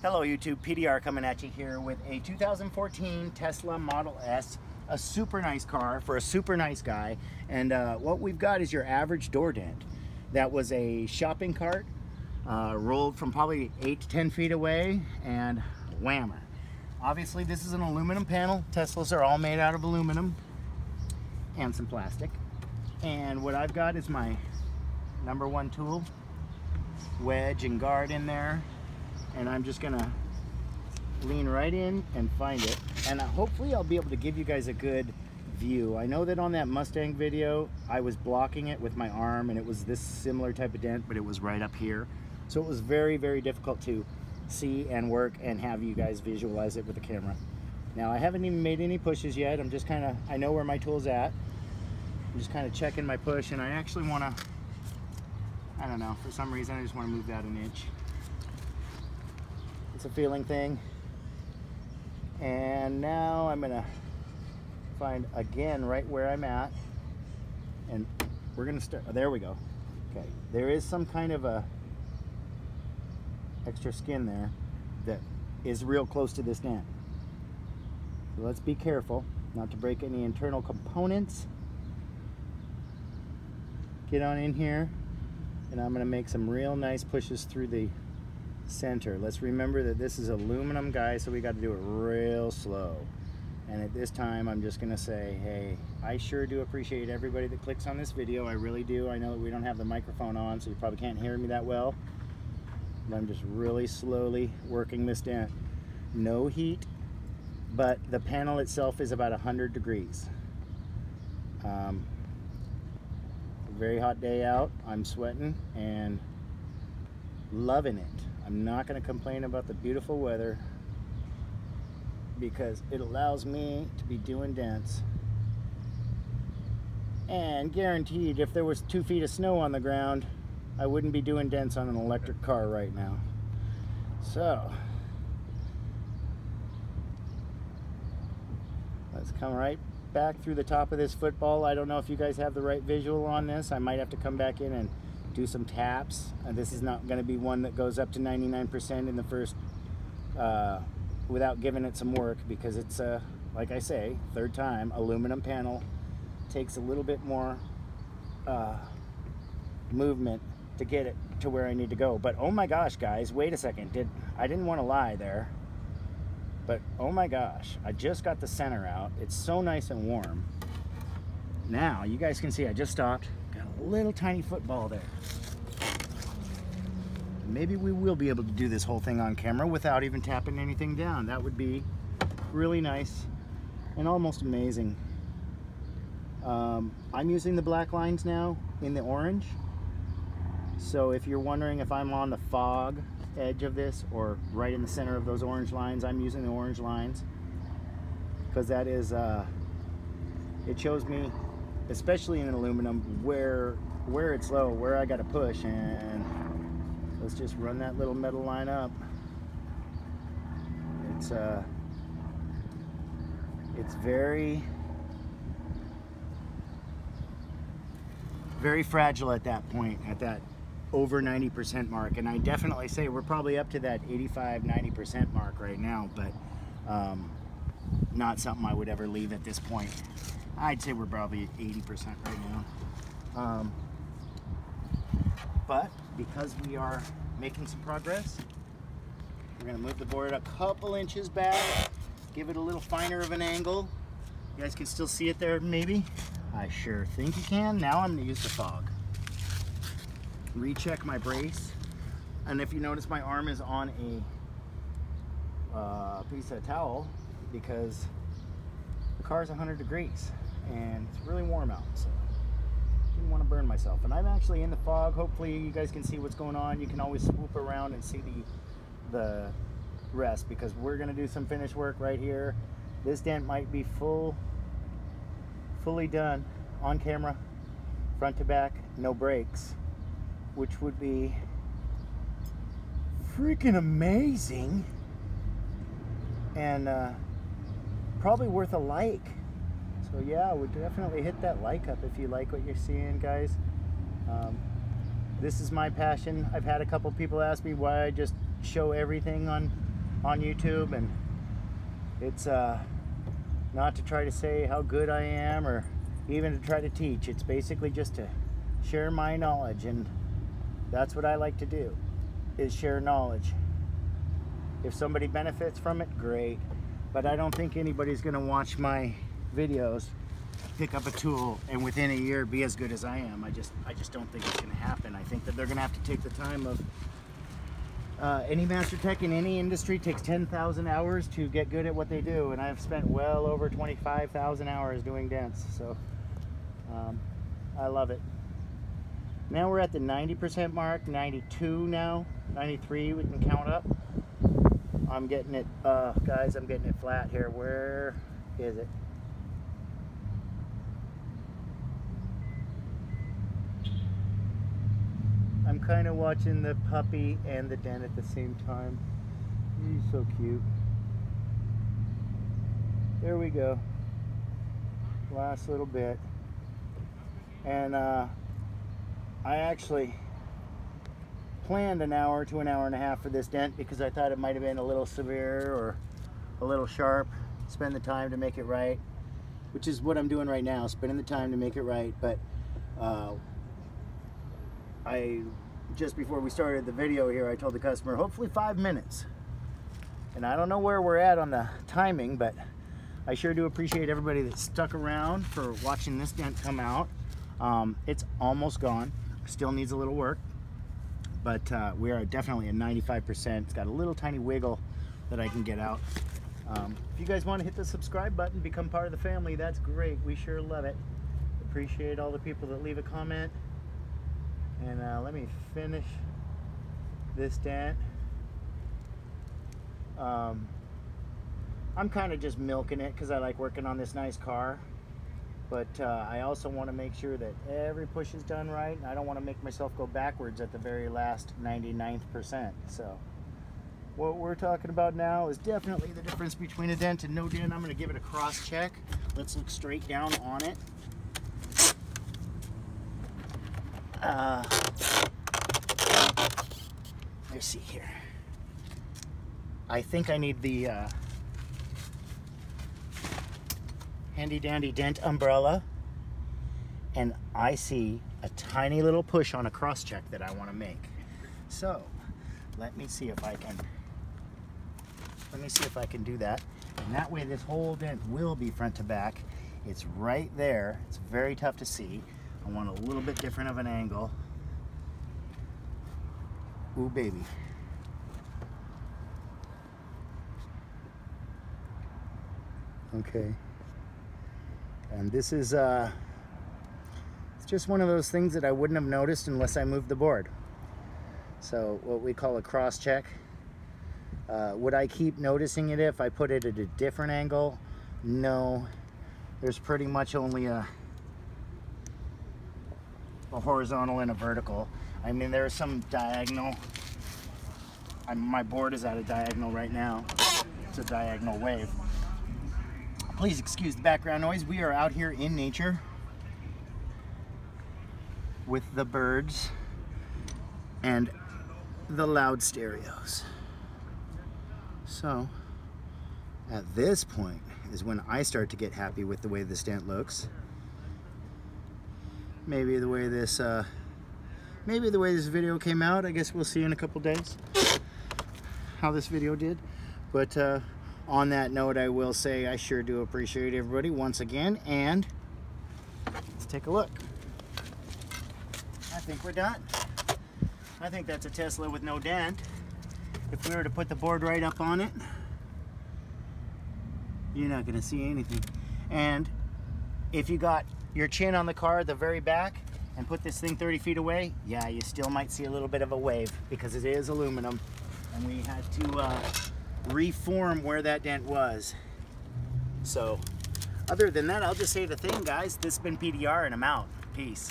Hello YouTube, PDR coming at you here with a 2014 Tesla Model S, a super nice car for a super nice guy. And what we've got is your average door dent. That was a shopping cart, rolled from probably 8 to 10 feet away, and whammer. Obviously this is an aluminum panel. Teslas are all made out of aluminum and some plastic. And what I've got is my #1 tool, wedge and guard in there. And I'm just gonna lean right in and find it, and hopefully I'll be able to give you guys a good view. I know that on that Mustang video I was blocking it with my arm and it was this similar type of dent, but it was right up here, so it was very difficult to see and work and have you guys visualize it with the camera. Now I haven't even made any pushes yet. I'm just kind of, I know where my tool's at. I'm just kind of checking my push, and I actually want to, I don't know, for some reason I just want to move that an inch. It's a feeling thing. And now I'm gonna find again right where I'm at, and we're gonna start. Oh, there we go. Okay, there is some kind of a extra skin there that is real close to this dent, so let's be careful not to break any internal components. Get on in here, and I'm gonna make some real nice pushes through the center. Let's remember that this is aluminum, guys, so we got to do it real slow. And at this time I'm just gonna say, hey, I sure do appreciate everybody that clicks on this video. I really do. I know that we don't have the microphone on, so you probably can't hear me that well, but I'm just really slowly working this dent. No heat, but the panel itself is about 100 degrees. Very hot day out. I'm sweating and loving it. I'm not going to complain about the beautiful weather because it allows me to be doing dents. And guaranteed, if there was 2 feet of snow on the ground, I wouldn't be doing dents on an electric car right now. So let's come right back through the top of this football. I don't know if you guys have the right visual on this. I might have to come back in and do some taps. This is not going to be one that goes up to 99% in the first without giving it some work, because it's like I say, third time, aluminum panel takes a little bit more movement to get it to where I need to go. But oh my gosh, guys, wait a second, I didn't want to lie there, but oh my gosh, I just got the center out. It's so nice and warm. Now you guys can see I just stopped. Little tiny football there. Maybe we will be able to do this whole thing on camera without even tapping anything down. That would be really nice and almost amazing. I'm using the black lines now in the orange, so if you're wondering if I'm on the fog edge of this or right in the center of those orange lines, I'm using the orange lines because that is it shows me, especially in aluminum, where it's low, where I got to push. And let's just run that little metal line up. It's very fragile at that point, at that over 90% mark. And I definitely say we're probably up to that 85-90% mark right now, but not something I would ever leave at this point. I'd say we're probably at 80% right now. But because we are making some progress, we're going to move the board a couple inches back, give it a little finer of an angle. You guys can still see it there, maybe? I sure think you can. Now I'm going to use the fog. Recheck my brace. And if you notice, my arm is on a piece of towel because the car is 100 degrees. And it's really warm out, so didn't want to burn myself. And I'm actually in the fog. Hopefully you guys can see what's going on. You can always swoop around and see the rest, because we're going to do some finish work right here. This dent might be fully done on camera, front to back, no breaks, which would be freaking amazing, and probably worth a like. So yeah, I would definitely hit that like up if you like what you're seeing, guys. This is my passion. I've had a couple people ask me why I just show everything on on YouTube, and it's not to try to say how good I am or even to try to teach. It's basically just to share my knowledge, and that's what I like to do, is share knowledge. If somebody benefits from it, great, but I don't think anybody's gonna watch my videos, pick up a tool, and within a year be as good as I am. I just don't think it's gonna happen. I think that they're gonna have to take the time of any master tech in any industry takes 10,000 hours to get good at what they do, and I've spent well over 25,000 hours doing dents, so I love it. Now we're at the 90% mark, 92 now, 93 we can count up. I'm getting it, guys, I'm getting it flat here. Where is it? I'm kind of watching the puppy and the dent at the same time. He's so cute. There we go. Last little bit. And I actually planned an hour to an hour and a half for this dent because I thought it might have been a little severe or a little sharp. Spend the time to make it right, which is what I'm doing right now, spending the time to make it right. But just before we started the video here, I told the customer hopefully 5 minutes, and I don't know where we're at on the timing, but I sure do appreciate everybody that stuck around for watching this dent come out. It's almost gone, still needs a little work, but we are definitely at 95%. It's got a little tiny wiggle that I can get out. If you guys want to hit the subscribe button, become part of the family, that's great. We sure love it. Appreciate all the people that leave a comment. And let me finish this dent. I'm kind of just milking it because I like working on this nice car, but I also want to make sure that every push is done right, and I don't want to make myself go backwards at the very last 99th percent. So what we're talking about now is definitely the difference between a dent and no dent. I'm going to give it a cross check. Let's look straight down on it. Let's see here. I think I need the handy dandy dent umbrella, and I see a tiny little push on a cross check that I want to make. So let me see if I can do that, and that way this whole dent will be front to back. It's right there. It's very tough to see. I want a little bit different of an angle. Ooh, baby. Okay. And this is it's just one of those things that I wouldn't have noticed unless I moved the board. So what we call a cross check. Would I keep noticing it if I put it at a different angle? No. There's pretty much only a horizontal and a vertical. I mean, there's some diagonal. My board is at a diagonal right now. It's a diagonal wave. Please excuse the background noise. We are out here in nature with the birds and the loud stereos. So at this point is when I start to get happy with the way this dent looks. Maybe the way this video came out. I guess we'll see in a couple days how this video did. But on that note, I will say I sure do appreciate everybody once again, and let's take a look. I think we're done. I think that's a Tesla with no dent. If we were to put the board right up on it, you're not gonna see anything. And if you got your chin on the car at the very back and put this thing 30 feet away, yeah, you still might see a little bit of a wave because it is aluminum, and we had to reform where that dent was. So other than that, I'll just say the thing, guys. This has been PDR, and I'm out. Peace.